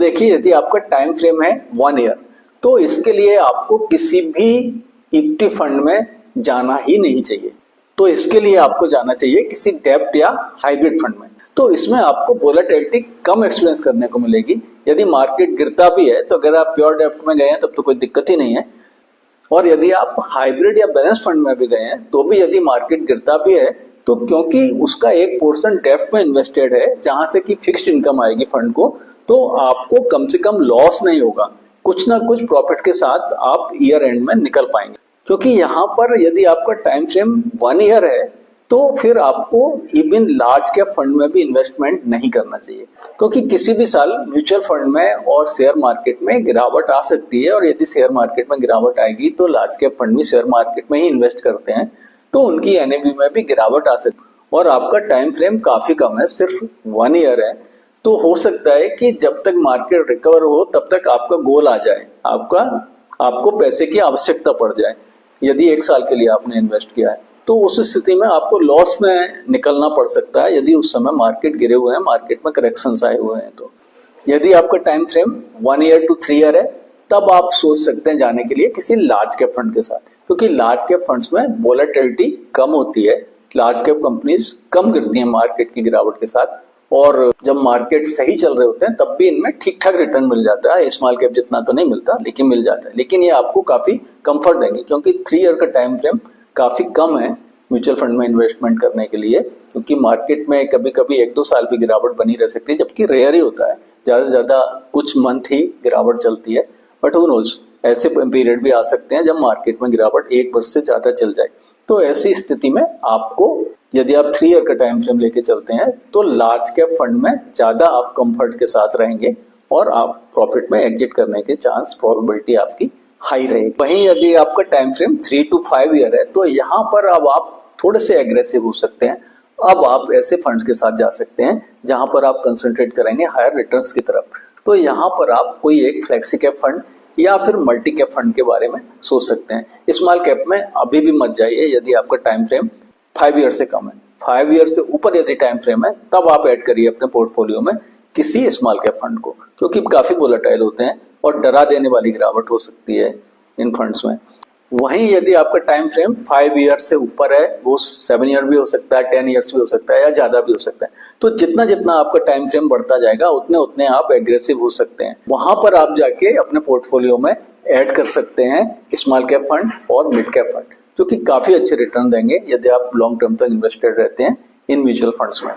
देखिए, यदि आपका टाइम फ्रेम है 1 ईयर, तो इसके लिए आपको किसी भी इक्विटी फंड में जाना ही नहीं चाहिए। तो इसके लिए आपको जाना चाहिए किसी डेब्ट या हाइब्रिड फंड में। तो इसमें आपको वोलेटिलिटी कम एक्सपीरियंस करने को मिलेगी। यदि मार्केट गिरता भी है तो अगर आप प्योर डेब्ट में गए हैं तब तो कोई दिक्कत ही नहीं है, और यदि आप हाइब्रिड या बैलेंस फंड में भी गए हैं तो भी यदि मार्केट गिरता भी है तो क्योंकि उसका एक पोर्शन डेब्ट में इन्वेस्टेड है जहां से कि फिक्स्ड इनकम आएगी फंड को, तो आपको कम से कम लॉस नहीं होगा, कुछ ना कुछ प्रॉफिट के साथ आप ईयर एंड में निकल पाएंगे। क्योंकि यहाँ पर यदि आपका टाइम फ्रेम 1 ईयर है तो फिर आपको इवन लार्ज कैप फंड में भी इन्वेस्टमेंट नहीं करना चाहिए, क्योंकि किसी भी साल म्यूचुअल फंड में और शेयर मार्केट में गिरावट आ सकती है, और यदि शेयर मार्केट में गिरावट आएगी तो लार्ज कैप फंड भी शेयर मार्केट में ही इन्वेस्ट करते हैं, तो उनकी एनएवी में भी गिरावट आ सकती है। और आपका टाइम फ्रेम काफी कम है, सिर्फ 1 ईयर है, तो हो सकता है कि जब तक मार्केट रिकवर हो तब तक आपका गोल आ जाए, आपको पैसे की आवश्यकता पड़ जाए। यदि 1 साल के लिए आपने इन्वेस्ट किया है तो उस स्थिति में आपको लॉस में निकलना पड़ सकता है, यदि उस समय मार्केट गिरे हुए हैं, मार्केट में करेक्शंस आए हुए हैं। तो यदि आपका time frame 1 year to 3 year है तब आप सोच सकते हैं जाने के लिए किसी लार्ज कैप फंड के साथ, क्योंकि लार्ज कैप फंड्स में वोलेटिलिटी कम होती है, लार्ज कैप कंपनीज कम गिरती हैं मार्केट की गिरावट के साथ, और जब मार्केट सही चल रहे होते हैं तब भी इनमें ठीक ठाक रिटर्न मिल जाता है। स्मॉल कैप जितना तो नहीं मिलता, लेकिन मिल जाता है। लेकिन ये आपको काफी कंफर्ट देंगे, क्योंकि 3 ईयर का टाइम फ्रेम काफी कम है म्यूचुअल फंड में इन्वेस्टमेंट करने के लिए, क्योंकि मार्केट में कभी कभी 1-2 साल भी गिरावट बनी रह सकती है, जबकि रेयर ही होता है, ज्यादा से ज्यादा कुछ मंथ ही गिरावट चलती है। बट हू नोज, ऐसे पीरियड भी आ सकते हैं जब मार्केट में गिरावट 1 वर्ष से ज्यादा चल जाए। तो ऐसी स्थिति में आपको, यदि आप 3 ईयर का टाइम फ्रेम लेके चलते हैं तो लार्ज कैप फंड में ज्यादा आप कंफर्ट के साथ रहेंगे और आप प्रॉफिट में एग्जिट करने के चांस, प्रोबेबिलिटी आपकी हाई रहेगी। वहीं यदि आपका टाइम फ्रेम 3 to 5 ईयर है तो यहाँ पर अब आप थोड़े से एग्रेसिव हो सकते हैं। अब आप ऐसे फंड्स के साथ जा सकते हैं जहां पर आप कंसंट्रेट करेंगे हायर रिटर्न्स की तरफ। तो यहाँ पर आप कोई एक फ्लेक्सी कैप फंड या फिर मल्टी कैप फंड के बारे में सोच सकते हैं। स्मॉल कैप में अभी भी मत जाइए यदि आपका टाइम फ्रेम 5 ईयर से कम है। 5 ईयर से ऊपर यदि टाइम फ्रेम है तब आप ऐड करिए अपने पोर्टफोलियो में किसी स्मॉल कैप फंड को, क्योंकि काफी वोलेटाइल होते हैं और डरा देने वाली गिरावट हो सकती है इन फंड्स में। वहीं यदि आपका टाइम फ्रेम 5 ईयर से ऊपर है, वो 7 ईयर भी हो सकता है, 10 ईयर्स भी हो सकता है, या ज्यादा भी हो सकता है, तो जितना जितना आपका टाइम फ्रेम बढ़ता जाएगा उतने उतने आप एग्रेसिव हो सकते हैं। वहां पर आप जाके अपने पोर्टफोलियो में ऐड कर सकते हैं स्मॉल कैप फंड और मिड कैप फंड, जो कि काफी अच्छे रिटर्न देंगे यदि आप लॉन्ग टर्म तक इन्वेस्टेड रहते हैं इन म्यूचुअल फंड्स में।